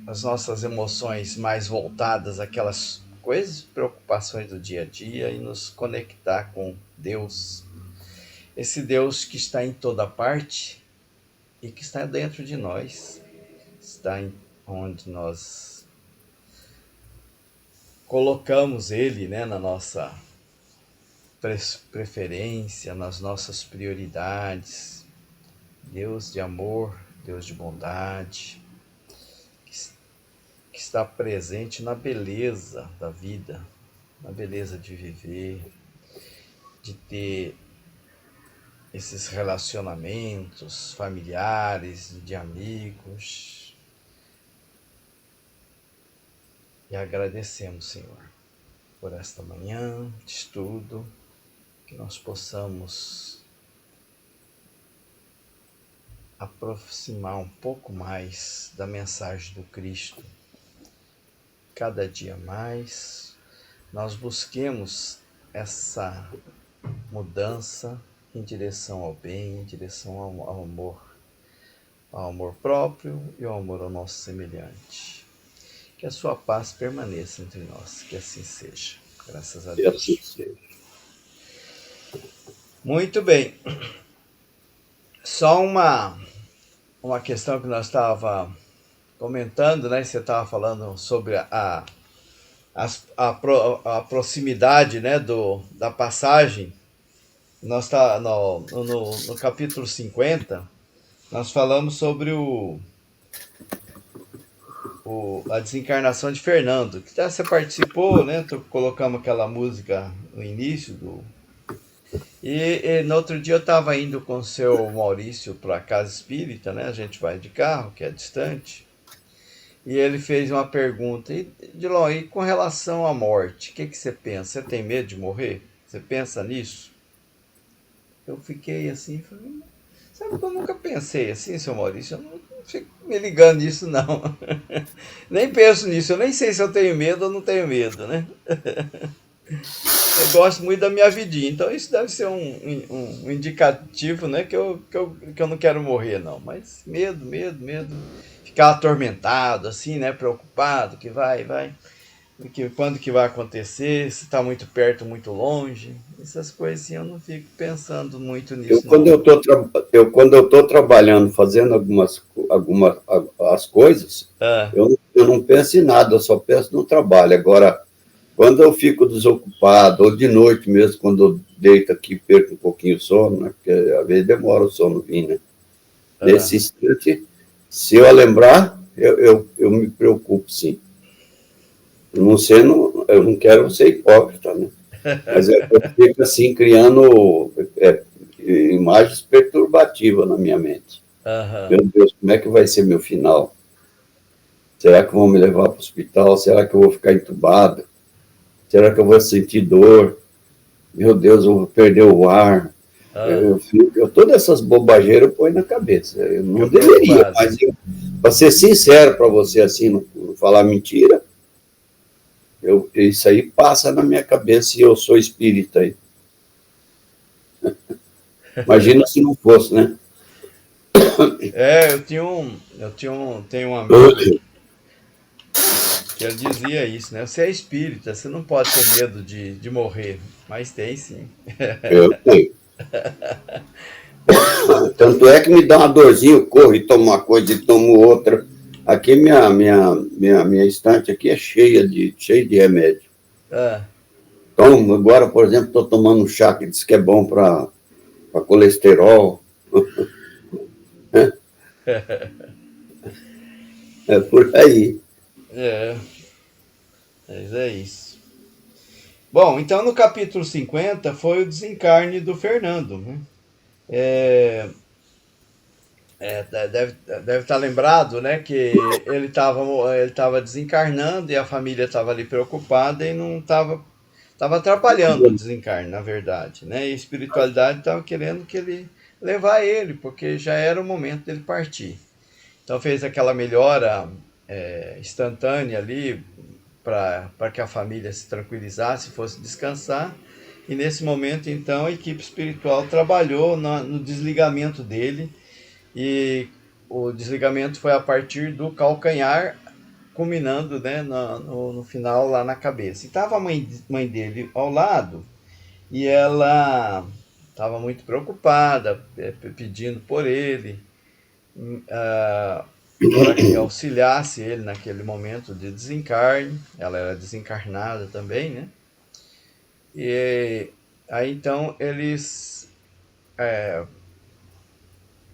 as nossas emoções mais voltadas àquelas coisas, preocupações do dia a dia e nos conectar com Deus. Esse Deus que está em toda parte e que está dentro de nós, está em onde nós colocamos Ele, né, na nossa preferência, nas nossas prioridades. Deus de amor, Deus de bondade, que está presente na beleza da vida, na beleza de viver, de ter esses relacionamentos familiares, de amigos. E agradecemos, Senhor, por esta manhã de estudo, que nós possamos aproximar um pouco mais da mensagem do Cristo. Cada dia mais nós busquemos essa mudança em direção ao bem, em direção ao amor próprio e ao amor ao nosso semelhante. Que a sua paz permaneça entre nós, que assim seja. Graças a Deus. Que assim seja. Muito bem. Só uma questão que nós estávamos comentando, né? Você estava falando sobre a proximidade, né, da passagem. Nós tá no capítulo 50, nós falamos sobre a desencarnação de Fernando, que você participou, né? Colocamos aquela música no início e no outro dia eu estava indo com o seu Maurício para a casa espírita, né? A gente vai de carro, que é distante. E ele fez uma pergunta: Dilon, e com relação à morte, o que você pensa? Você tem medo de morrer? Você pensa nisso? Eu fiquei assim, falei, sabe que eu nunca pensei assim, seu Maurício? Eu não fico me ligando nisso, não. Nem penso nisso, eu nem sei se eu tenho medo ou não tenho medo, né? Eu gosto muito da minha vidinha, então isso deve ser um indicativo, né, que eu não quero morrer, não. Mas medo. Ficar atormentado, assim, né, preocupado, que vai, que quando que vai acontecer, se está muito perto, muito longe. Essas coisas assim, eu não fico pensando muito nisso, Quando não. eu estou trabalhando, fazendo algumas as coisas, Ah, eu não penso em nada, eu só penso no trabalho. Agora, quando eu fico desocupado, ou de noite mesmo, quando eu deito aqui, perco um pouquinho o sono, né? Porque às vezes demora o sono vir, né? ah. Nesse instante, se eu lembrar, eu me preocupo, sim. Eu não quero ser hipócrita, né? Mas eu fico assim, criando imagens perturbativas na minha mente. Aham. Meu Deus, como é que vai ser meu final? Será que vão me levar para o hospital? Será que eu vou ficar entubado? Será que eu vou sentir dor? Meu Deus, eu vou perder o ar. Ah, Todas essas bobageiras eu ponho na cabeça. Eu fica não deveria, preocupado. mas para ser sincero para você, assim, não falar mentira, isso aí passa na minha cabeça e eu sou espírita aí. Imagina se não fosse, né? É, tenho um amigo que ele dizia isso, né? Você é espírita, você não pode ter medo de morrer, mas tem sim. Eu tenho. Tanto é que me dá uma dorzinha, eu corro e tomo uma coisa e tomo outra. Aqui minha estante aqui é cheia de remédio. Ah, Então, agora, por exemplo, estou tomando um chá que diz que é bom para colesterol. É por aí. é, mas é isso. Bom, então no capítulo 50 foi o desencarne do Fernando, né? É, deve estar lembrado, né, que ele tava desencarnando e a família estava ali preocupada e não estava atrapalhando o desencarne, na verdade, né? E a espiritualidade estava querendo que ele levar ele, porque já era o momento dele partir. Então fez aquela melhora instantânea ali para que a família se tranquilizasse, fosse descansar. E nesse momento, então, a equipe espiritual trabalhou no desligamento dele e o desligamento foi a partir do calcanhar, culminando, né, no final lá na cabeça. E estava a mãe dele ao lado, e ela estava muito preocupada, pedindo por ele, para que auxiliasse ele naquele momento de desencarne. Ela era desencarnada também, né? E aí então eles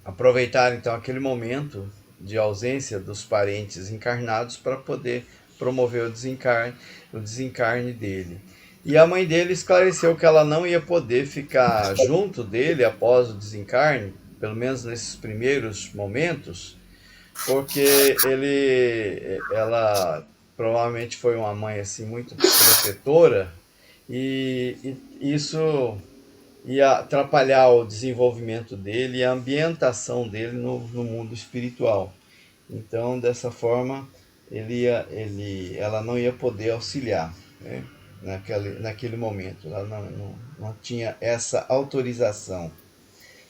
aproveitaram então aquele momento de ausência dos parentes encarnados para poder promover o desencarne dele. E a mãe dele esclareceu que ela não ia poder ficar junto dele após o desencarne, pelo menos nesses primeiros momentos, porque ela provavelmente foi uma mãe assim muito protetora, e isso ia atrapalhar o desenvolvimento dele e a ambientação dele no mundo espiritual. Então, dessa forma, ela não ia poder auxiliar, né, naquele momento. Ela não tinha essa autorização.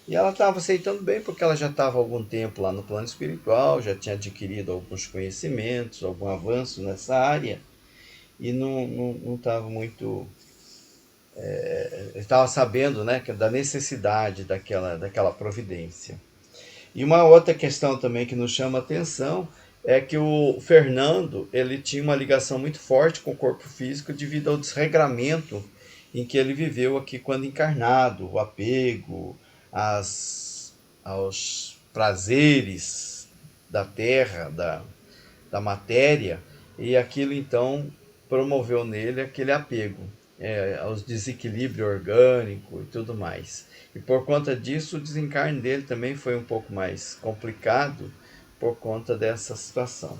E ela estava aceitando bem, porque ela já estava há algum tempo lá no plano espiritual, já tinha adquirido alguns conhecimentos, algum avanço nessa área, e não estava muito... estava sabendo, né, da necessidade daquela providência. E uma outra questão também que nos chama a atenção é que o Fernando, ele tinha uma ligação muito forte com o corpo físico devido ao desregramento em que ele viveu aqui quando encarnado, o apego aos prazeres da terra, da matéria, e aquilo então promoveu nele aquele apego aos desequilíbrio orgânico e tudo mais. E por conta disso, o desencarne dele também foi um pouco mais complicado por conta dessa situação.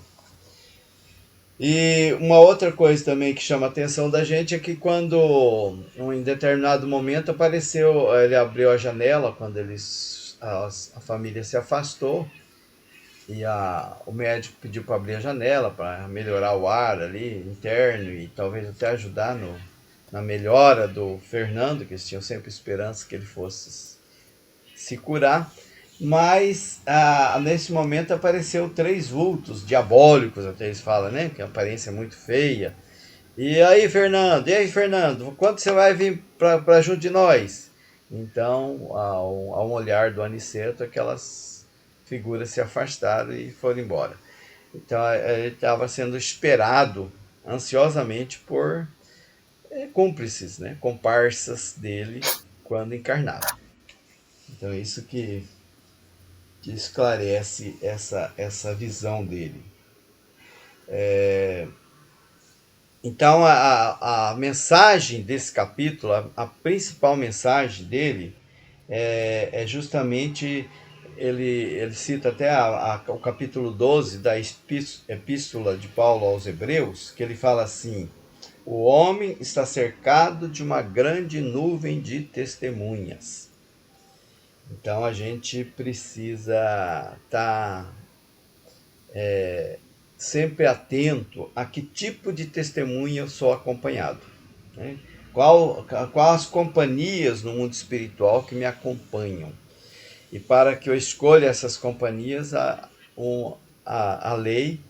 E uma outra coisa também que chama a atenção da gente é que quando, em determinado momento, apareceu, ele abriu a janela quando a família se afastou, e o médico pediu para abrir a janela para melhorar o ar ali interno e talvez até ajudar na melhora do Fernando, que eles tinham sempre esperança que ele fosse se curar. Mas nesse momento apareceu 3 vultos diabólicos, até eles falam, né? Que a aparência é muito feia. E aí, Fernando, quando você vai vir para junto de nós? Então, ao olhar do Aniceto, aquelas figuras se afastaram e foram embora. Então, ele estava sendo esperado ansiosamente por cúmplices, né? Comparsas dele quando encarnado. Então, isso que esclarece essa visão dele. Então, a mensagem desse capítulo, a principal mensagem dele, é justamente, ele cita até o capítulo 12 da Epístola de Paulo aos Hebreus, que ele fala assim: o homem está cercado de uma grande nuvem de testemunhas. Então a gente precisa estar sempre atento a que tipo de testemunha eu sou acompanhado, né? Qual as companhias no mundo espiritual que me acompanham. E para que eu escolha essas companhias, a lei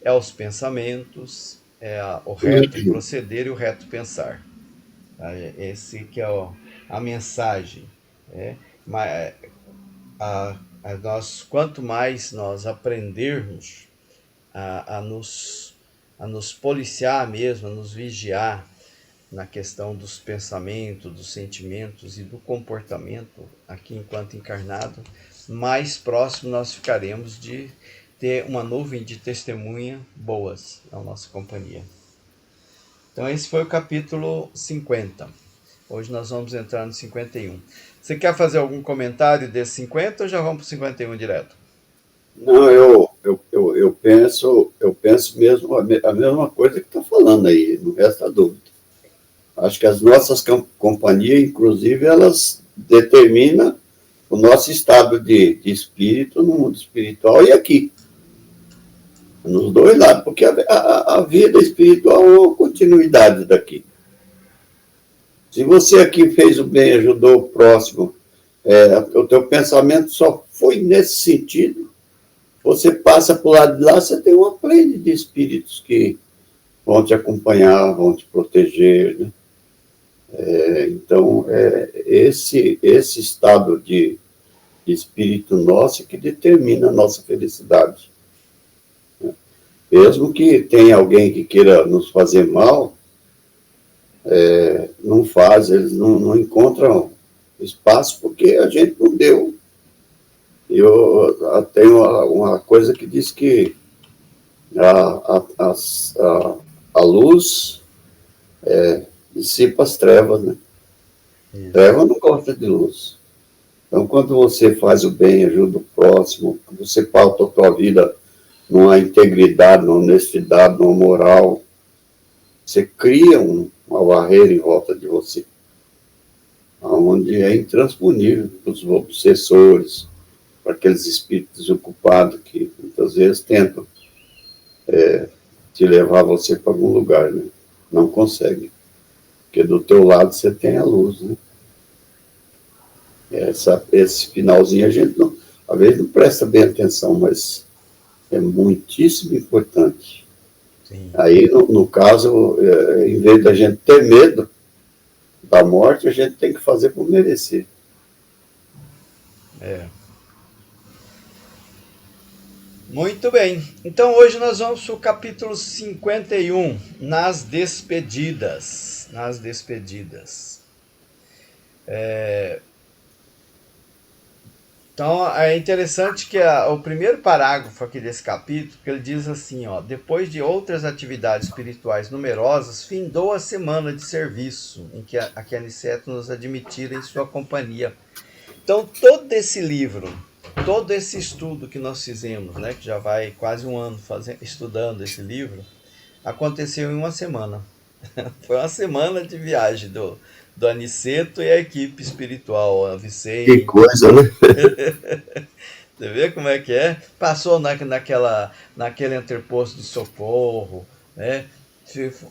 é os pensamentos, o reto proceder e o reto pensar. Esse que é a mensagem. Mas quanto mais nós aprendermos a nos policiar mesmo, a nos vigiar na questão dos pensamentos, dos sentimentos e do comportamento aqui enquanto encarnado, mais próximo nós ficaremos de ter uma nuvem de testemunha boas na nossa companhia. Então esse foi o capítulo 50. Hoje nós vamos entrar no 51. Você quer fazer algum comentário desse 50 ou já vamos para o 51 direto? Não, eu penso mesmo a mesma coisa que está falando aí, não resta dúvida. Acho que as nossas companhias, inclusive, elas determinam o nosso estado de espírito no mundo espiritual e aqui. Nos dois lados, porque a vida espiritual é uma continuidade daqui. Se você aqui fez o bem, ajudou o próximo, o teu pensamento só foi nesse sentido, Você passa para o lado de lá, você tem uma plena de espíritos que vão te acompanhar, vão te proteger, né? Então, esse estado de espírito nosso que determina a nossa felicidade. Mesmo que tenha alguém que queira nos fazer mal, não faz, eles não encontram espaço porque a gente não deu. Eu tenho uma coisa que diz que a, a, a, a luz dissipa as trevas, né? Isso. Treva não gosta de luz. Então, quando você faz o bem, ajuda o próximo, você pauta a tua vida numa integridade, numa honestidade, numa moral, você cria uma barreira em volta de você, onde é intransponível para os obsessores, para aqueles espíritos ocupados que muitas vezes tentam te levar você para algum lugar, né? Não consegue, porque do teu lado você tem a luz, né? Esse finalzinho a gente não, às vezes não presta bem atenção, mas é muitíssimo importante. Sim. Aí, no caso, em vez da gente ter medo da morte, a gente tem que fazer por merecer. É. Muito bem. Então hoje nós vamos para o capítulo 51, nas despedidas. Nas despedidas. Então é interessante que o primeiro parágrafo aqui desse capítulo, que ele diz assim, ó, depois de outras atividades espirituais numerosas, findou a semana de serviço em que a que Aniceto nos admitira em sua companhia. Então todo esse livro, todo esse estudo que nós fizemos, né, que já vai quase um ano estudando esse livro, aconteceu em uma semana. Foi uma semana de viagem do Aniceto e a equipe espiritual, a Que Vicente. coisa, né? Você vê como é que é? Passou naquele entreposto de socorro, né?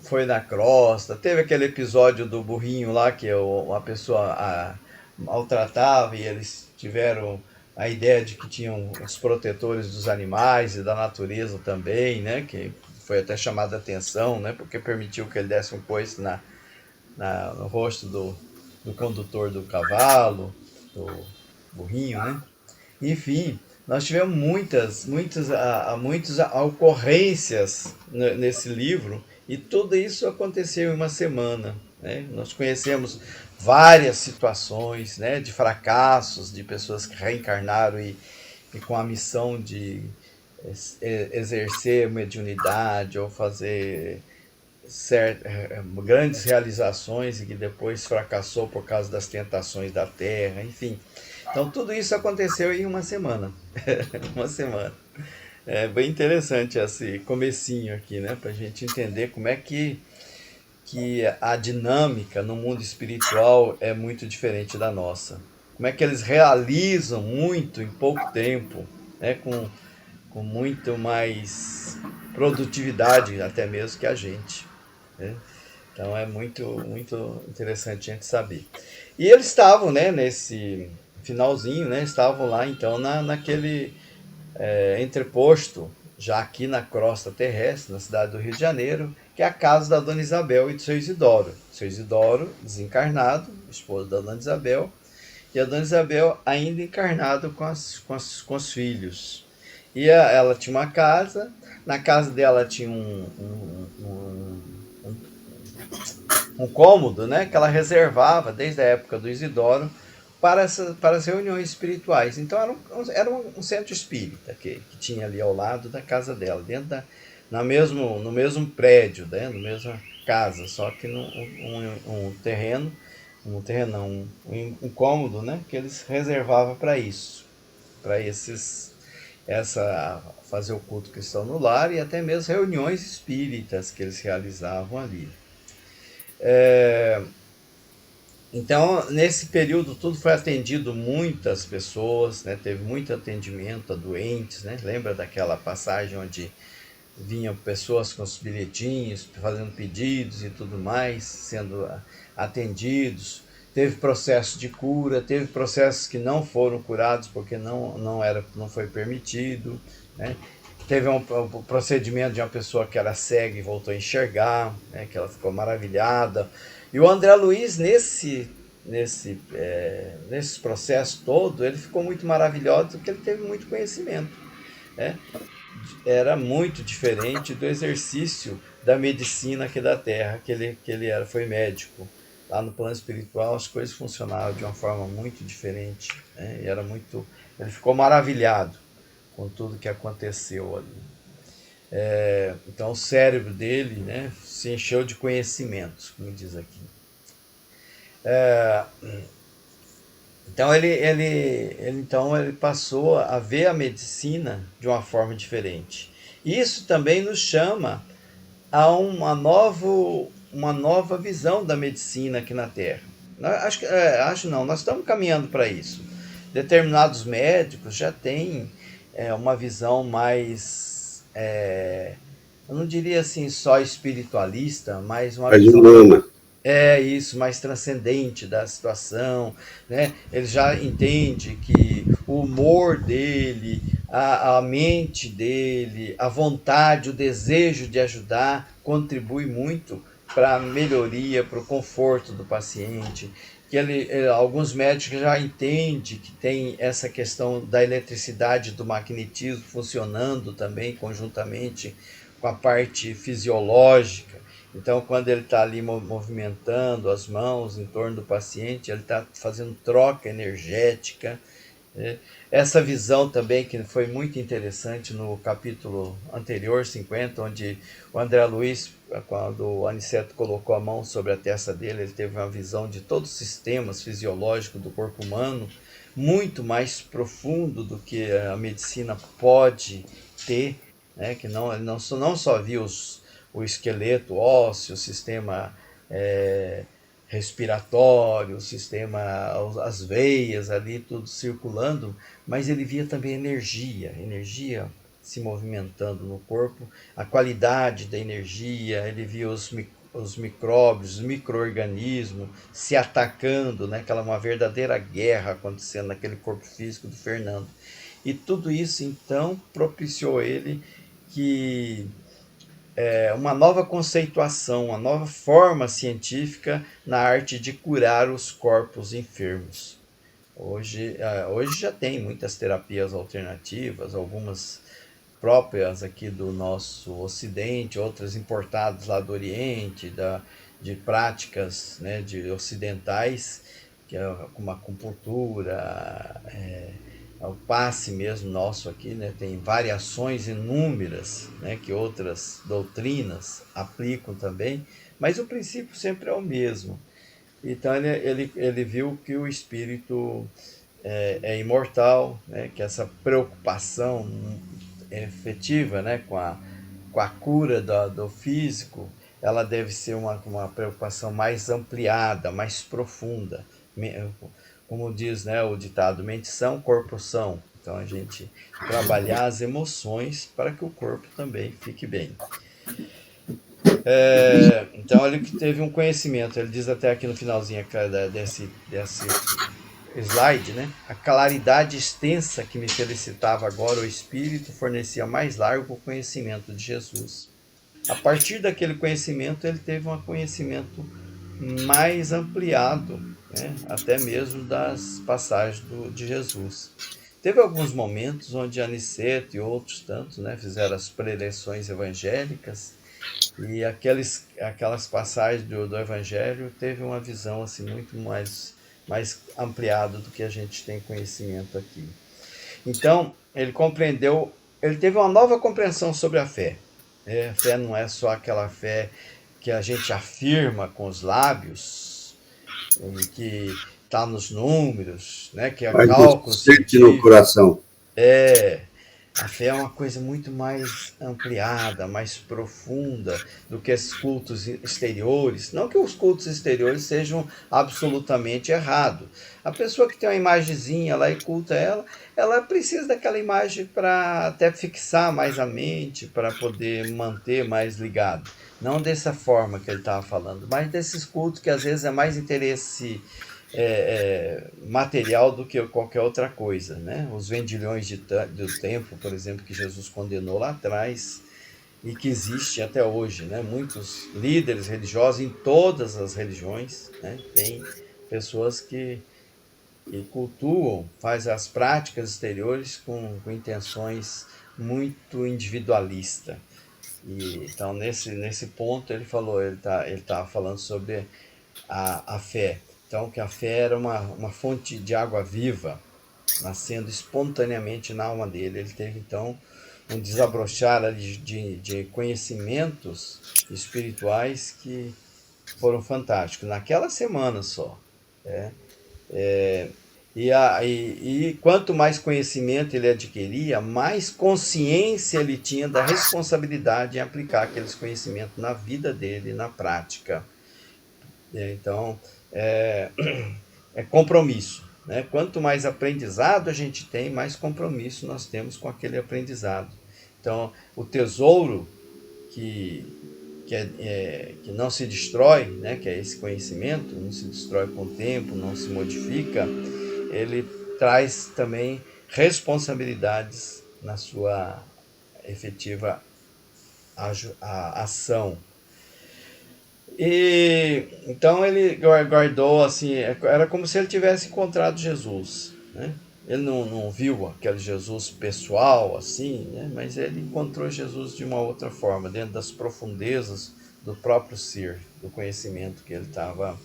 Foi na crosta. Teve aquele episódio do burrinho lá que uma pessoa maltratava e eles tiveram a ideia de que tinham os protetores dos animais e da natureza também, né? Que foi até chamada a atenção, né? Porque permitiu que ele desse um coice no rosto do condutor do cavalo, do burrinho, né? Enfim, nós tivemos muitas ocorrências nesse livro e tudo isso aconteceu em uma semana. Né? Nós conhecemos várias situações, né, de fracassos, de pessoas que reencarnaram e com a missão de exercer mediunidade ou fazer grandes realizações e que depois fracassou por causa das tentações da terra, enfim. Então tudo isso aconteceu em uma semana. Uma semana. É bem interessante esse comecinho aqui, né? Para a gente entender como é que a dinâmica no mundo espiritual é muito diferente da nossa. Como é que eles realizam muito em pouco tempo, né? Com muito mais produtividade até mesmo que a gente. Né? Então é muito interessante a gente saber. E eles estavam, né, nesse finalzinho, né, estavam lá então naquele entreposto, já aqui na crosta terrestre, na cidade do Rio de Janeiro, que é a casa da Dona Isabel e do seu Isidoro. Seu Isidoro, desencarnado, esposo da Dona Isabel, e a Dona Isabel ainda encarnado com os filhos. E ela tinha uma casa, na casa dela tinha um cômodo, né, que ela reservava desde a época do Isidoro para as reuniões espirituais. Então era um centro espírita que tinha ali ao lado da casa dela, no mesmo prédio, né, na mesma casa, só que um terreno, um cômodo, né, que eles reservavam para isso, para fazer o culto cristão no lar e até mesmo reuniões espíritas que eles realizavam ali. Então, nesse período tudo foi atendido muitas pessoas, né? Teve muito atendimento a doentes, né? Lembra daquela passagem onde vinham pessoas com os bilhetinhos, fazendo pedidos e tudo mais, sendo atendidos. Teve processo de cura, teve processos que não foram curados porque não foi permitido. né? Teve um procedimento de uma pessoa que era cega e voltou a enxergar, né? Que ela ficou maravilhada. E o André Luiz, nesse processo todo, ele ficou muito maravilhoso porque ele teve muito conhecimento, né? Era muito diferente do exercício da medicina aqui da Terra, foi médico. Lá no plano espiritual as coisas funcionavam de uma forma muito diferente, né? Ele ficou maravilhado com tudo que aconteceu ali. Então o cérebro dele, né, se encheu de conhecimentos, como diz aqui. Então ele passou a ver a medicina de uma forma diferente. Isso também nos chama a uma nova visão da medicina aqui na Terra. Acho não, nós estamos caminhando para isso. Determinados médicos já têm uma visão mais, eu não diria assim só espiritualista, mas uma Faz visão humana. isso, mais transcendente da situação, né? Ele já entende que o humor dele, a mente dele, a vontade, o desejo de ajudar contribui muito para a melhoria, para o conforto do paciente. Alguns médicos já entendem que tem essa questão da eletricidade, do magnetismo funcionando também conjuntamente com a parte fisiológica. Então, quando ele está ali movimentando as mãos em torno do paciente, ele está fazendo troca energética, né? Essa visão também que foi muito interessante no capítulo anterior, 50, onde o André Luiz, quando o Aniceto colocou a mão sobre a testa dele, ele teve uma visão de todos os sistemas fisiológicos do corpo humano, muito mais profundo do que a medicina pode ter, né? Que ele não só viu o esqueleto ósseo, o sistema respiratório, o sistema, as veias ali, tudo circulando, mas ele via também energia se movimentando no corpo, a qualidade da energia, ele via os micróbios, os micro-organismos se atacando, né? Uma verdadeira guerra acontecendo naquele corpo físico do Fernando. E tudo isso, então, propiciou ele que uma nova conceituação, uma nova forma científica na arte de curar os corpos enfermos. Hoje já tem muitas terapias alternativas, algumas próprias aqui do nosso Ocidente, outras importadas lá do Oriente, de práticas, né, de ocidentais, que é como a acupuntura, o passe mesmo nosso aqui, né, tem variações inúmeras, né, que outras doutrinas aplicam também, mas o princípio sempre é o mesmo. Então ele viu que o espírito é imortal, né, que essa preocupação efetiva, né, com a cura do físico, ela deve ser uma preocupação mais ampliada, mais profunda. Como diz, né, o ditado, mente são, corpo são. Então a gente trabalhar as emoções para que o corpo também fique bem. Então ele teve um conhecimento, ele diz até aqui no finalzinho desse slide, né? A claridade extensa que me felicitava agora o Espírito fornecia mais largo conhecimento de Jesus. A partir daquele conhecimento, ele teve um conhecimento mais ampliado, né? Até mesmo das passagens de Jesus. Teve alguns momentos onde Aniceto e outros tantos, né, fizeram as preleções evangélicas, e aquelas passagens do Evangelho teve uma visão assim, muito mais ampliada do que a gente tem conhecimento aqui. Então, ele teve uma nova compreensão sobre a fé. A fé não é só aquela fé que a gente afirma com os lábios, que está nos números, né, que é Mas cálculo você sente no científico. coração. A fé é uma coisa muito mais ampliada, mais profunda do que esses cultos exteriores. Não que os cultos exteriores sejam absolutamente errados. A pessoa que tem uma imagenzinha lá e culta ela precisa daquela imagem para até fixar mais a mente, para poder manter mais ligado. Não dessa forma que ele estava falando, mas desses cultos que às vezes é mais interesse material do que qualquer outra coisa, né? Os vendilhões do templo, por exemplo, que Jesus condenou lá atrás e que existe até hoje, né? Muitos líderes religiosos em todas as religiões, né? Tem pessoas que cultuam, faz as práticas exteriores com intenções muito individualistas. Então, nesse ponto, ele tá falando sobre a fé. Então, que a fé era uma fonte de água viva, nascendo espontaneamente na alma dele. Ele teve, então, um desabrochar ali de conhecimentos espirituais que foram fantásticos, naquela semana só. Né? E quanto mais conhecimento ele adquiria, mais consciência ele tinha da responsabilidade em aplicar aqueles conhecimentos na vida dele, na prática. Então, é, é compromisso. Né? Quanto mais aprendizado a gente tem, mais compromisso nós temos com aquele aprendizado. Então, o tesouro que não se destrói, né? Que é esse conhecimento, não se destrói com o tempo, não se modifica, ele traz também responsabilidades na sua efetiva ação. E então ele guardou assim, era como se ele tivesse encontrado Jesus, né? Ele não viu aquele Jesus pessoal assim, né? Mas ele encontrou Jesus de uma outra forma, dentro das profundezas do próprio ser, do conhecimento que ele estava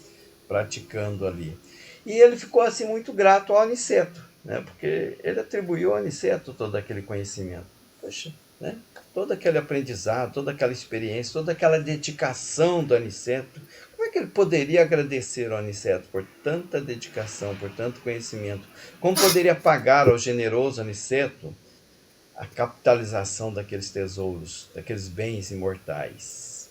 praticando ali. E ele ficou assim muito grato ao Aniceto, né? Porque ele atribuiu ao Aniceto todo aquele conhecimento. Poxa, né? Todo aquele aprendizado, toda aquela experiência, toda aquela dedicação do Aniceto. Como é que ele poderia agradecer ao Aniceto por tanta dedicação, por tanto conhecimento? Como poderia pagar ao generoso Aniceto a capitalização daqueles tesouros, daqueles bens imortais?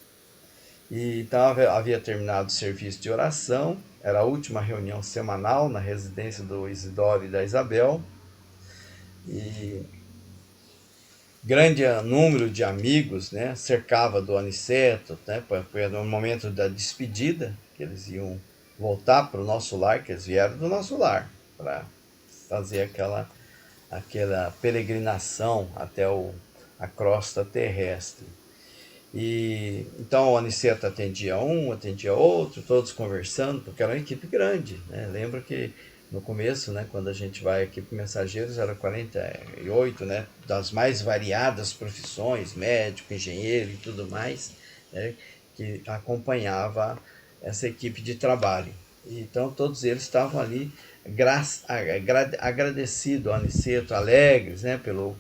E então havia terminado o serviço de oração, era a última reunião semanal na residência do Isidoro e da Isabel, e grande número de amigos, né, cercava do Aniceto, né, no momento da despedida, que eles iam voltar para o nosso lar, que eles vieram do nosso lar, para fazer aquela peregrinação até a crosta terrestre. E então o Aniceto atendia um, atendia outro, todos conversando, porque era uma equipe grande, né? Lembra que no começo, né, quando a gente vai aqui para Mensageiros, era 48, né, das mais variadas profissões, médico, engenheiro e tudo mais, né, que acompanhava essa equipe de trabalho. Então todos eles estavam ali agradecidos ao Aniceto, alegres, né,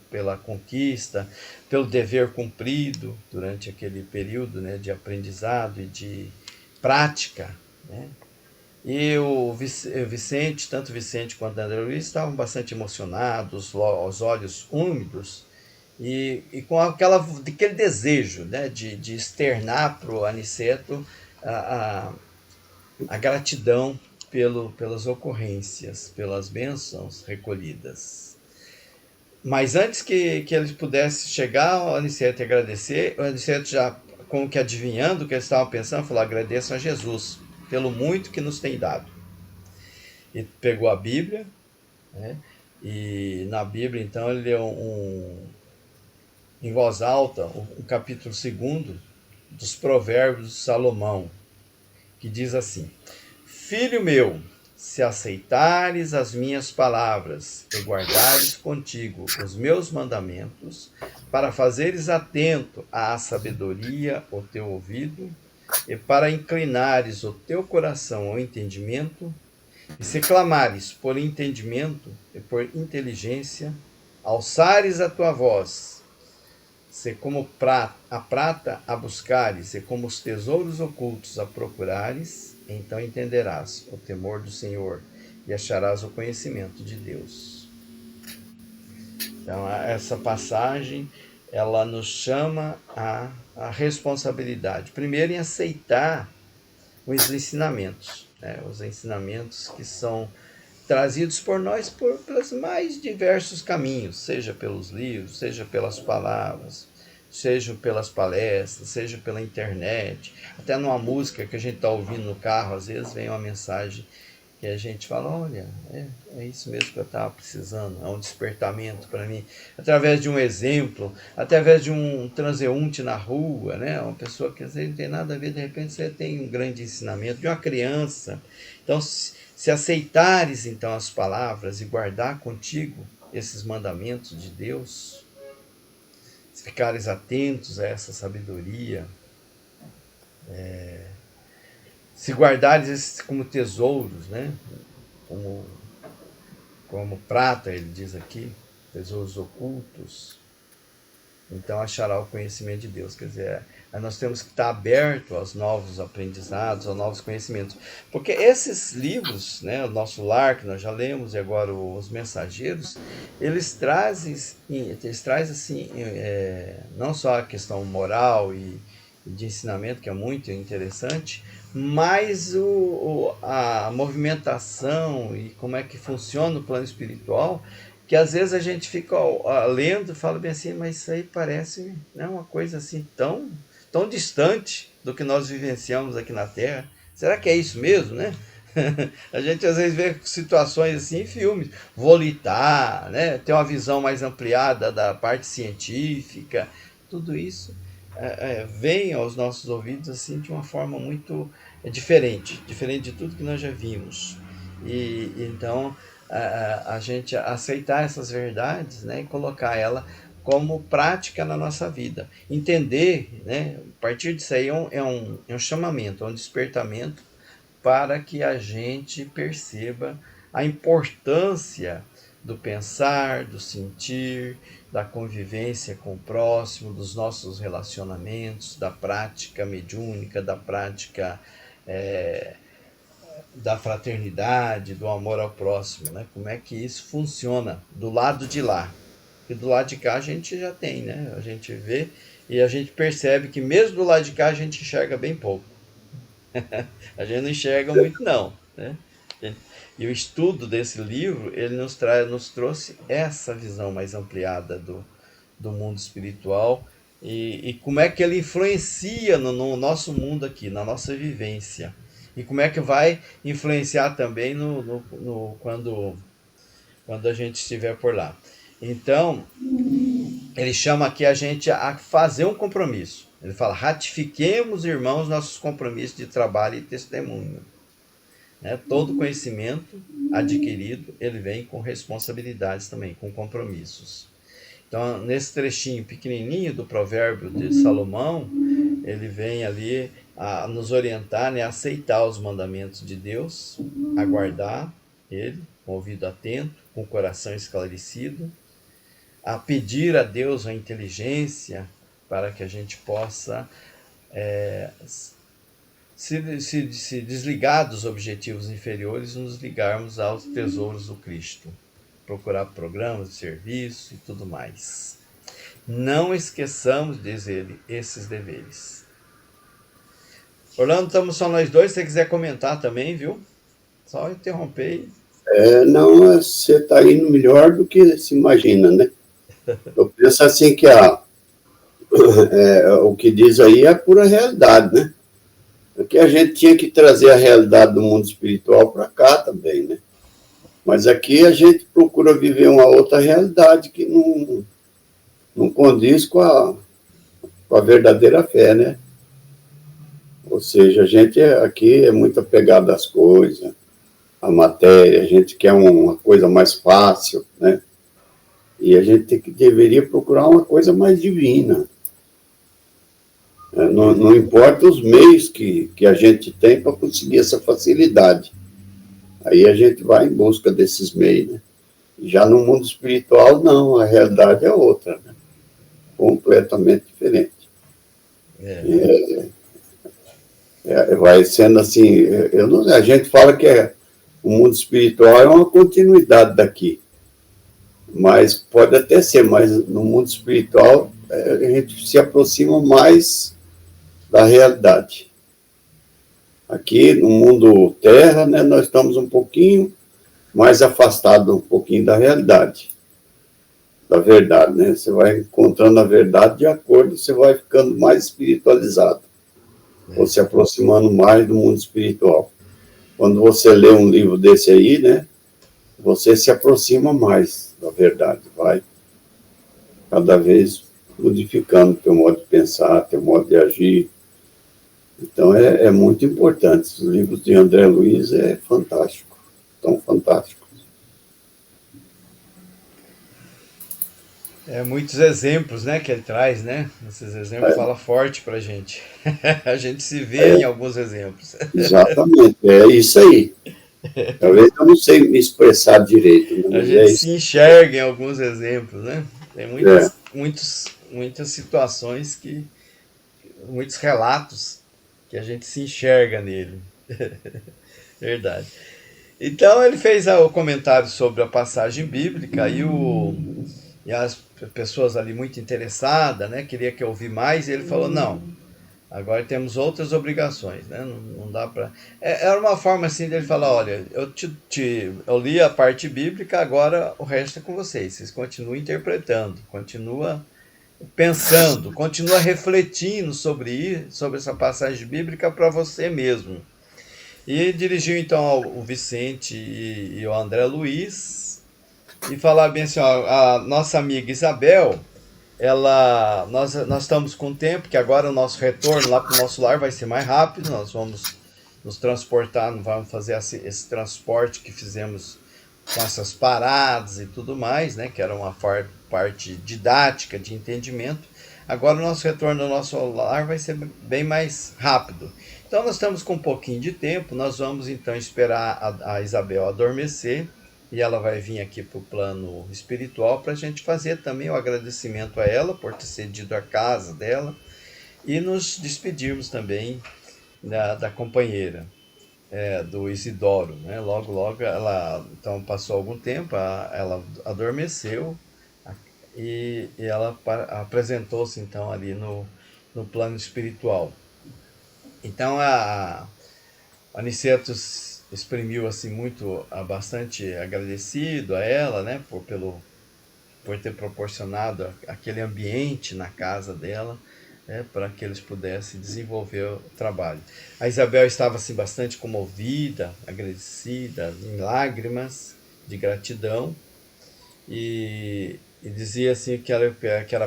pela conquista, pelo dever cumprido durante aquele período, né, de aprendizado e de prática. Né? E o Vicente, tanto o Vicente quanto o André Luiz, estavam bastante emocionados, os olhos úmidos, e com aquele desejo, né, de externar para o Aniceto a gratidão pelas ocorrências, pelas bênçãos recolhidas. Mas antes que ele pudesse chegar ao Aniceto e agradecer, o Aniceto já, como que adivinhando o que eles estavam pensando, falou: agradeço a Jesus pelo muito que nos tem dado. E pegou a Bíblia, né? E na Bíblia, então, ele leu em voz alta o capítulo 2 dos Provérbios de Salomão, que diz assim: Filho meu, se aceitares as minhas palavras e guardares contigo os meus mandamentos, para fazeres atento à sabedoria o teu ouvido, e para inclinares o teu coração ao entendimento, e se clamares por entendimento e por inteligência, alçares a tua voz, se como a prata a buscares e como os tesouros ocultos a procurares, então entenderás o temor do Senhor e acharás o conhecimento de Deus. Então, essa passagem, ela nos chama a responsabilidade. Primeiro, em aceitar os ensinamentos, né? Os ensinamentos que são trazidos por nós pelos mais diversos caminhos, seja pelos livros, seja pelas palavras, seja pelas palestras, seja pela internet, até numa música que a gente está ouvindo no carro, às vezes vem uma mensagem que a gente fala, olha, é isso mesmo que eu estava precisando, é um despertamento para mim, através de um exemplo, através de um transeunte na rua, né? Uma pessoa que às vezes não tem nada a ver, de repente você tem um grande ensinamento de uma criança. Então, se aceitares então as palavras e guardar contigo esses mandamentos de Deus, se ficares atentos a essa sabedoria, se guardares esses como tesouros, né? Como prata, ele diz aqui, tesouros ocultos, então achará o conhecimento de Deus. Quer dizer, nós temos que estar aberto aos novos aprendizados, aos novos conhecimentos. Porque esses livros, né, o Nosso Lar, que nós já lemos, e agora os Mensageiros, eles trazem assim, não só a questão moral e de ensinamento, que é muito interessante, mas a movimentação e como é que funciona o plano espiritual, que às vezes a gente fica lendo e fala bem assim, mas isso aí parece, né, uma coisa assim tão distante do que nós vivenciamos aqui na Terra. Será que é isso mesmo, né? A gente às vezes vê situações assim em filmes, volitar, né? Ter uma visão mais ampliada da parte científica, tudo isso vem aos nossos ouvidos assim de uma forma muito diferente de tudo que nós já vimos. E então a gente aceitar essas verdades, né, e colocar ela como prática na nossa vida. Entender, né, a partir disso aí é um chamamento, é um despertamento para que a gente perceba a importância do pensar, do sentir, da convivência com o próximo, dos nossos relacionamentos, da prática mediúnica, da prática da fraternidade, do amor ao próximo, né? Como é que isso funciona do lado de lá. Porque do lado de cá a gente já tem, né? A gente vê e a gente percebe que mesmo do lado de cá a gente enxerga bem pouco. A gente não enxerga muito não, né? E o estudo desse livro, ele nos trouxe essa visão mais ampliada do mundo espiritual e como é que ele influencia no nosso mundo aqui, na nossa vivência. E como é que vai influenciar também quando a gente estiver por lá. Então, ele chama aqui a gente a fazer um compromisso. Ele fala, ratifiquemos, irmãos, nossos compromissos de trabalho e testemunho. Né? Todo conhecimento adquirido, ele vem com responsabilidades também, com compromissos. Então, nesse trechinho pequenininho do provérbio de Salomão, ele vem ali a nos orientar, né, a aceitar os mandamentos de Deus, aguardar ele, com o ouvido atento, com o coração esclarecido, a pedir a Deus a inteligência para que a gente possa se desligar dos objetivos inferiores e nos ligarmos aos tesouros do Cristo. Procurar programas de serviço e tudo mais. Não esqueçamos, diz ele, esses deveres. Orlando, estamos só nós dois. Se você quiser comentar também, viu? Só interromper. Não, você está indo melhor do que se imagina, né? Eu penso assim que o que diz aí é a pura realidade, né? Porque a gente tinha que trazer a realidade do mundo espiritual para cá também, né? Mas aqui a gente procura viver uma outra realidade que não condiz com a verdadeira fé, né? Ou seja, a gente aqui é muito apegado às coisas, à matéria, a gente quer uma coisa mais fácil, né? E a gente deveria procurar uma coisa mais divina. Não importa os meios que a gente tem para conseguir essa facilidade. Aí a gente vai em busca desses meios, né? Já no mundo espiritual, não, a realidade é outra, né? Completamente diferente. Vai sendo assim, a gente fala que o mundo espiritual é uma continuidade daqui, mas pode até ser, mas no mundo espiritual a gente se aproxima mais da realidade. Aqui no mundo terra, né, nós estamos um pouquinho mais afastados um pouquinho da realidade, da verdade, né? Você vai encontrando a verdade de acordo, você vai ficando mais espiritualizado, ou se aproximando mais do mundo espiritual. Quando você lê um livro desse aí, né, você se aproxima mais da verdade, vai cada vez modificando teu modo de pensar, teu modo de agir. Então é muito importante. Os livros de André Luiz é fantástico, tão fantástico. Muitos exemplos, né, que ele traz, né? Esses exemplos É, falam forte pra gente. A gente se vê em é, alguns exemplos. exatamente, é isso aí. Talvez eu não sei me expressar direito, né, A mas gente é se isso. enxerga em alguns exemplos, né? Tem É, muitas situações muitos relatos que a gente se enxerga nele. Verdade. Então ele fez o comentário sobre a passagem bíblica e as pessoas ali muito interessadas, né? Queria que eu ouvisse mais, e ele falou: não, agora temos outras obrigações, né? Não dá para. Era uma forma assim dele falar: olha, eu li a parte bíblica, agora o resto é com vocês. Vocês continuam interpretando, continua pensando, continua refletindo sobre essa passagem bíblica para você mesmo. E dirigiu então o Vicente e o André Luiz e falar bem assim: ó, a nossa amiga Isabel, nós estamos com tempo, que agora o nosso retorno lá para o nosso lar vai ser mais rápido, nós vamos nos transportar, não vamos fazer esse transporte que fizemos com essas paradas e tudo mais, né, que era uma parte didática de entendimento. Agora o nosso retorno ao nosso lar vai ser bem mais rápido. Então nós estamos com um pouquinho de tempo, nós vamos então esperar a Isabel adormecer e ela vai vir aqui para o plano espiritual para a gente fazer também o agradecimento a ela por ter cedido a casa dela e nos despedirmos também da companheira, do Isidoro, né? Logo, logo ela então passou algum tempo, ela adormeceu e ela apresentou-se então ali no plano espiritual. Então a Aniceto exprimiu assim muito, bastante agradecido a ela, né, por ter proporcionado aquele ambiente na casa dela, né, para que eles pudessem desenvolver o trabalho. A Isabel estava assim bastante comovida, agradecida, em lágrimas de gratidão e dizia assim que era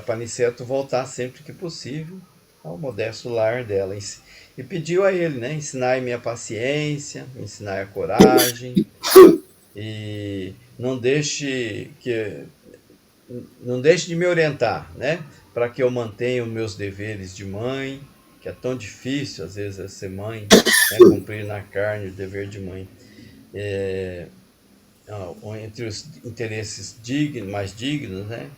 para Aniceto voltar sempre que possível ao modesto lar dela e pediu a ele, né, ensinar-me a paciência, ensinar a coragem e não deixe de me orientar, né? Para que eu mantenha os meus deveres de mãe, que é tão difícil às vezes ser mãe, né? Cumprir na carne o dever de mãe. Entre os interesses mais dignos, né?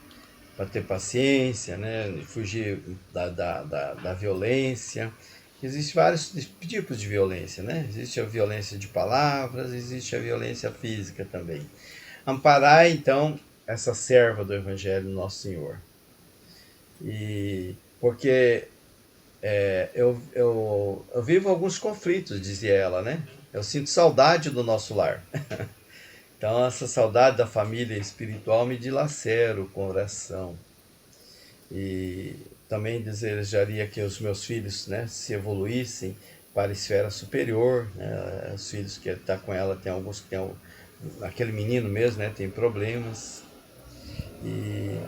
Para ter paciência, né? Fugir da violência. Existem vários tipos de violência, né? Existe a violência de palavras, existe a violência física também. Amparai, então, essa serva do Evangelho Nosso Senhor. E porque eu vivo alguns conflitos, dizia ela, né? Eu sinto saudade do nosso lar. Então, essa saudade da família espiritual me dilacera o coração. E também desejaria que os meus filhos, né, se evoluíssem para a esfera superior. Né? Os filhos que estão com ela, tem alguns que têm. Aquele menino mesmo, né, tem problemas. E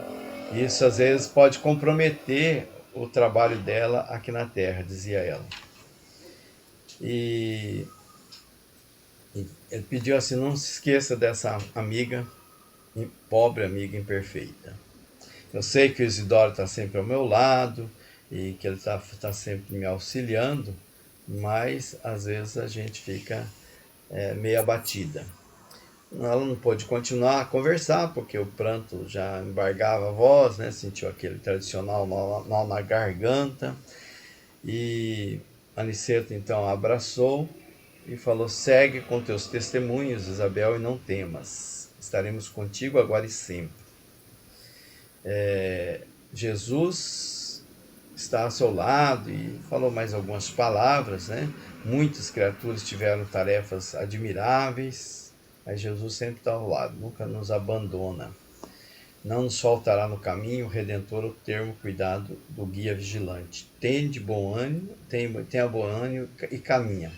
isso às vezes pode comprometer o trabalho dela aqui na Terra, dizia ela. E ele pediu assim: não se esqueça dessa amiga, pobre amiga imperfeita. Eu sei que o Isidoro está sempre ao meu lado e que ele tá sempre me auxiliando, mas às vezes a gente fica meio abatida. Ela não pôde continuar a conversar porque o pranto já embargava a voz, né? Sentiu aquele tradicional nó na garganta. E Aniceto então a abraçou e falou: segue com teus testemunhos, Isabel, e não temas. Estaremos contigo agora e sempre. Jesus está ao seu lado e falou mais algumas palavras, né? Muitas criaturas tiveram tarefas admiráveis, mas Jesus sempre está ao lado, nunca nos abandona. Não nos faltará no caminho o Redentor o termo cuidado do guia vigilante. Tenha bom ânimo e caminha.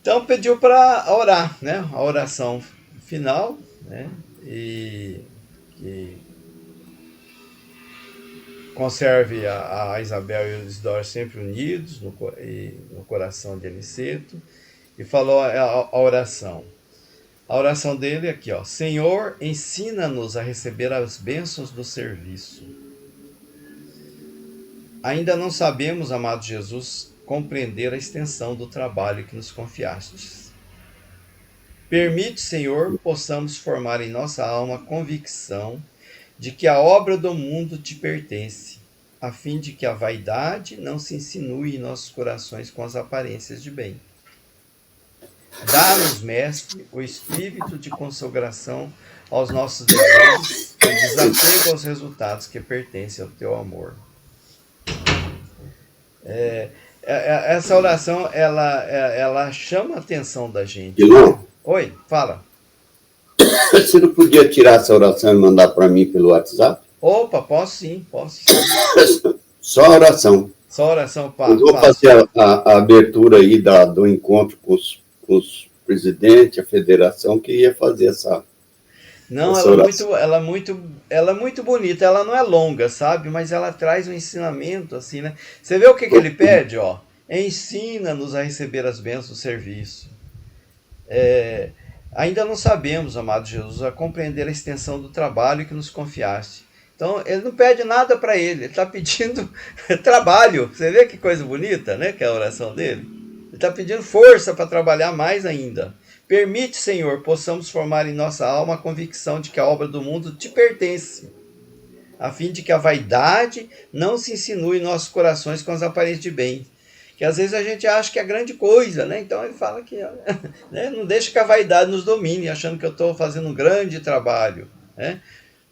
Então pediu para orar, né? A oração final, né? E que conserve a Isabel e o Isidoro sempre unidos no coração de Aniceto. E falou a oração. A oração dele é aqui, ó. Senhor, ensina-nos a receber as bênçãos do serviço. Ainda não sabemos, amado Jesus, compreender a extensão do trabalho que nos confiastes. Permite, Senhor, possamos formar em nossa alma a convicção de que a obra do mundo te pertence, a fim de que a vaidade não se insinue em nossos corações com as aparências de bem. Dá-nos, Mestre, o espírito de consagração aos nossos deveres e desapego aos resultados que pertencem ao teu amor. Essa oração, ela chama a atenção da gente. Pilon, Oi, fala. você não podia tirar essa oração e mandar para mim pelo WhatsApp? Opa, posso sim. Só oração. Só oração, Eu vou fazer a abertura aí do encontro com os presidentes, a federação, que ia fazer essa. Não, essa ela é muito bonita. Ela não é longa, sabe? Mas ela traz um ensinamento, assim, né? Você vê o que ele pede, ó? Ensina-nos a receber as bênçãos do serviço. Ainda não sabemos, amado Jesus, a compreender a extensão do trabalho que nos confiaste. Então, ele não pede nada para ele está pedindo trabalho. Você vê que coisa bonita, né? Que é a oração dele. Ele está pedindo força para trabalhar mais ainda. Permite, Senhor, possamos formar em nossa alma a convicção de que a obra do mundo te pertence, a fim de que a vaidade não se insinue em nossos corações com as aparências de bem. Que às vezes a gente acha que é grande coisa, né? Então ele fala que né? Não deixa que a vaidade nos domine, achando que eu estou fazendo um grande trabalho, né?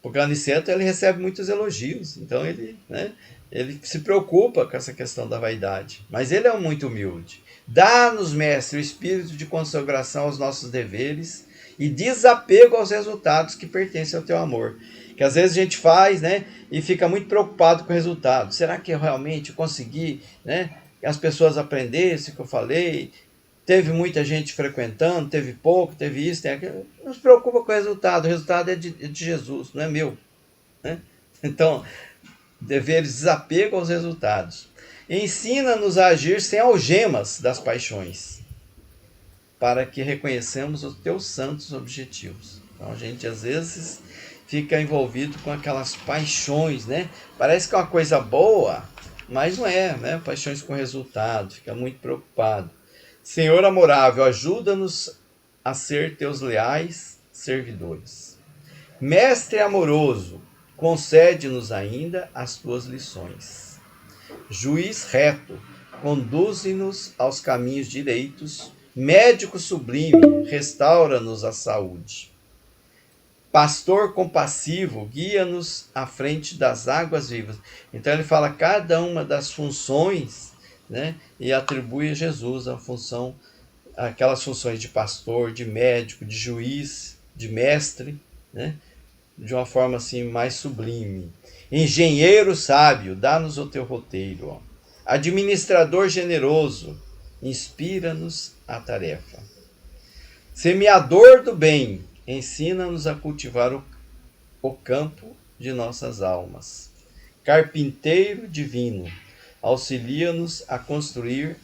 Porque o Aniceto, ele recebe muitos elogios, então ele se preocupa com essa questão da vaidade, mas ele é muito humilde. Dá-nos, Mestre, o espírito de consagração aos nossos deveres e desapego aos resultados que pertencem ao teu amor. Que às vezes a gente faz, né, e fica muito preocupado com o resultado. Será que eu realmente consegui, né, que as pessoas aprendessem o que eu falei? Teve muita gente frequentando, teve pouco, teve isso, tem aquilo. Não se preocupa com o resultado é de Jesus, não é meu, né? Então, deveres desapego aos resultados. Ensina-nos a agir sem algemas das paixões, para que reconheçamos os teus santos objetivos. Então, a gente às vezes fica envolvido com aquelas paixões, né? Parece que é uma coisa boa, mas não é, né? Paixões com resultado, fica muito preocupado. Senhor amorável, ajuda-nos a ser teus leais servidores. Mestre amoroso, concede-nos ainda as tuas lições. Juiz reto, conduze-nos aos caminhos direitos. Médico sublime, restaura-nos a saúde. Pastor compassivo, guia-nos à frente das águas vivas. Então ele fala cada uma das funções, né, e atribui a Jesus a função, aquelas funções de pastor, de médico, de juiz, de mestre, né, de uma forma assim mais sublime. Engenheiro sábio, dá-nos o teu roteiro. Ó. Administrador generoso, inspira-nos a tarefa. Semeador do bem, ensina-nos a cultivar o campo de nossas almas. Carpinteiro divino, auxilia-nos a construir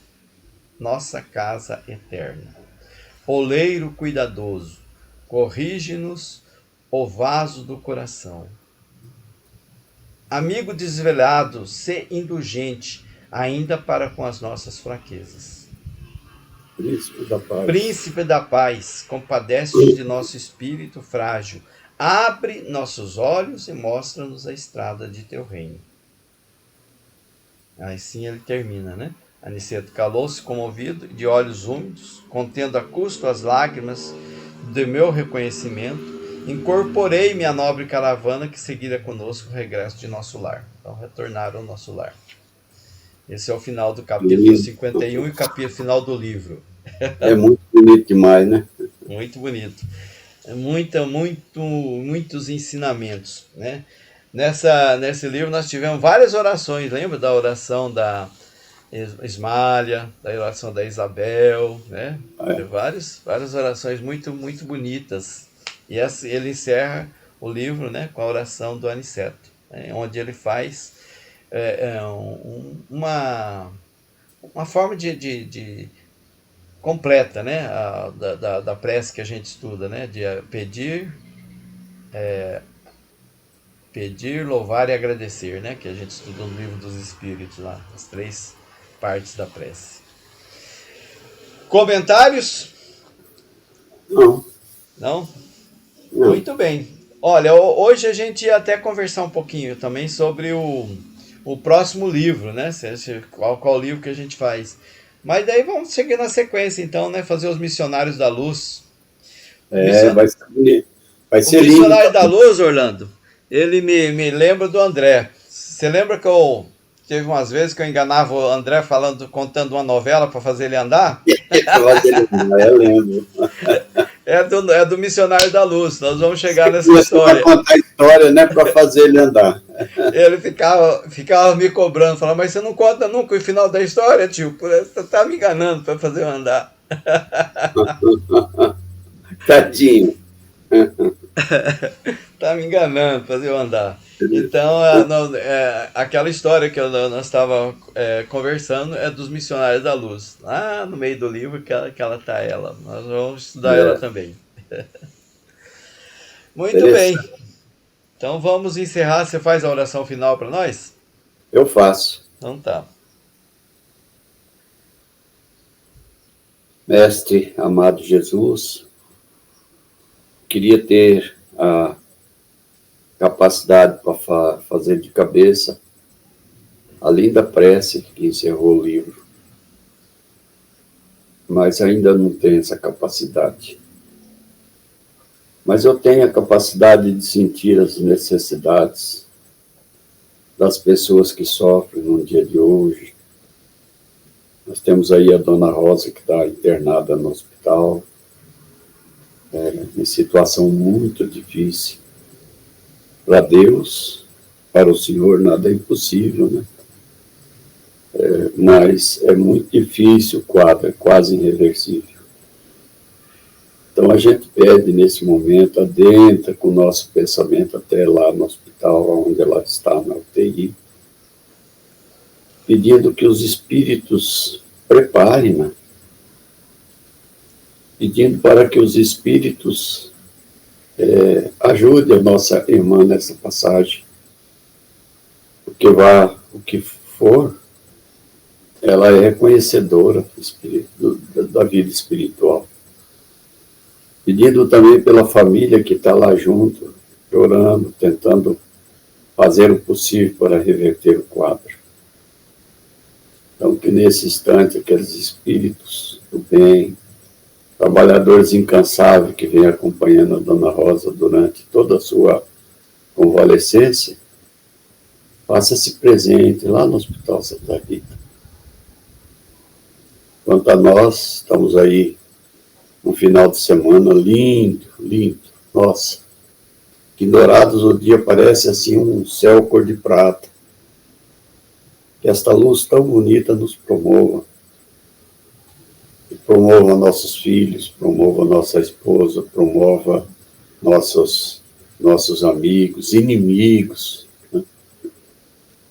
nossa casa eterna. Oleiro cuidadoso, corrige-nos o vaso do coração. Amigo desvelado, sê indulgente, ainda para com as nossas fraquezas. Príncipe da paz. Príncipe da paz, compadece-te de nosso espírito frágil. Abre nossos olhos e mostra-nos a estrada de teu reino. Aí sim ele termina, né? Aniceto calou-se comovido, de olhos úmidos, contendo a custo as lágrimas do meu reconhecimento. Incorporei-me à nobre caravana que seguira conosco o regresso de nosso lar. Então, retornaram ao nosso lar. Esse é o final do capítulo 51 e o capítulo final do livro. É muito bonito demais, né? Muito bonito. Muitos ensinamentos, né? Nesse livro nós tivemos várias orações. Lembra da oração da Ismália, da oração da Isabel, né? Tem É, várias orações muito, muito bonitas. E ele encerra o livro, né, com a oração do Aniceto, né, onde ele faz uma forma de completa, né, da prece que a gente estuda, né, de pedir, louvar e agradecer, né, que a gente estuda no livro dos Espíritos lá, as 3 partes da prece. Comentários? não, Não? não. Muito bem. Olha, hoje a gente ia até conversar um pouquinho também sobre o próximo livro, né? Qual livro que a gente faz. Mas daí vamos seguir na sequência, então, né? Fazer os Missionários da Luz. É, vai ser bonito. Vai O ser lindo Missionário da também. Luz, Orlando, ele me lembra do André. Você lembra que teve umas vezes que eu enganava o André contando uma novela para fazer ele andar? Eu lembro. É do Missionário da Luz. Nós vamos chegar Você nessa começou a história. contar a história, né, para fazer ele andar. Ele ficava me cobrando, falando, mas você não conta nunca o final da história, tio. Você tá me enganando para fazer eu andar. Tadinho. Tá me enganando para fazer eu andar. Então, aquela história que nós estava conversando é dos Missionários da Luz. Lá no meio do livro que ela tá ela. Nós vamos estudar ela É, também. Muito bem. interessante. Então vamos encerrar. Você faz a oração final para nós? Eu faço. Então tá. Mestre amado Jesus, queria ter a capacidade para fazer de cabeça a linda prece que encerrou o livro, mas ainda não tenho essa capacidade. Mas eu tenho a capacidade de sentir as necessidades das pessoas que sofrem no dia de hoje. Nós temos aí a Dona Rosa, que está internada no hospital, em situação muito difícil. Para Deus, para o Senhor, nada é impossível, né? Mas é muito difícil o quadro, é quase irreversível. Então a gente pede nesse momento, adentra com o nosso pensamento até lá no hospital, onde ela está, na UTI, pedindo que os espíritos preparem, né? Pedindo para que os espíritos ajudem a nossa irmã nessa passagem, o que for, ela é reconhecedora da vida espiritual. Pedindo também pela família que está lá junto, chorando, tentando fazer o possível para reverter o quadro. Então, que nesse instante, aqueles espíritos do bem, trabalhadores incansáveis que vêm acompanhando a Dona Rosa durante toda a sua convalescência, faça-se presente lá no Hospital Santa Rita. Quanto a nós, estamos aí um final de semana lindo, lindo. Nossa, que dourados o dia parece assim um céu cor de prata. Que esta luz tão bonita nos promova. Que promova nossos filhos, promova nossa esposa, promova nossos amigos, inimigos. Né?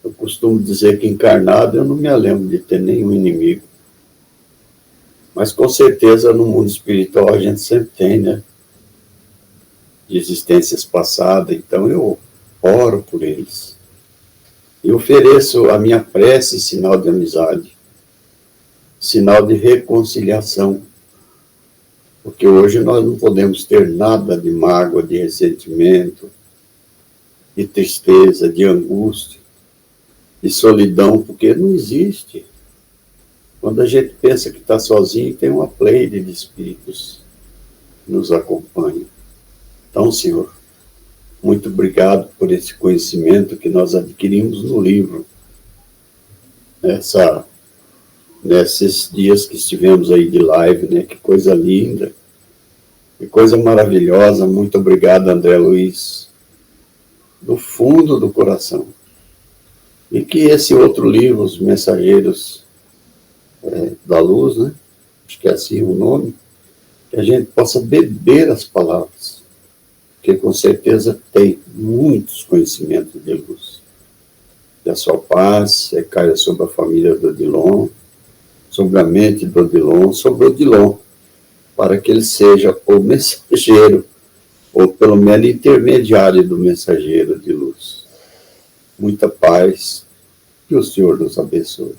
Eu costumo dizer que encarnado eu não me lembro de ter nenhum inimigo. Mas com certeza no mundo espiritual a gente sempre tem, né? De existências passadas, então eu oro por eles. E ofereço a minha prece, sinal de amizade, sinal de reconciliação, porque hoje nós não podemos ter nada de mágoa, de ressentimento, de tristeza, de angústia, de solidão, porque não existe. Quando a gente pensa que está sozinho, tem uma pleide de espíritos que nos acompanham. Então, Senhor, muito obrigado por esse conhecimento que nós adquirimos no livro. Nesses dias que estivemos aí de live, né? Que coisa linda, que coisa maravilhosa. Muito obrigado, André Luiz, do fundo do coração. E que esse outro livro, Os Mensageiros da luz, né? Acho que é assim o nome, que a gente possa beber as palavras, porque com certeza tem muitos conhecimentos de luz. Que a sua paz caia sobre a família do Odilon, sobre a mente do Odilon, sobre o Odilon, para que ele seja o mensageiro, ou pelo menos intermediário do mensageiro de luz. Muita paz, que o Senhor nos abençoe.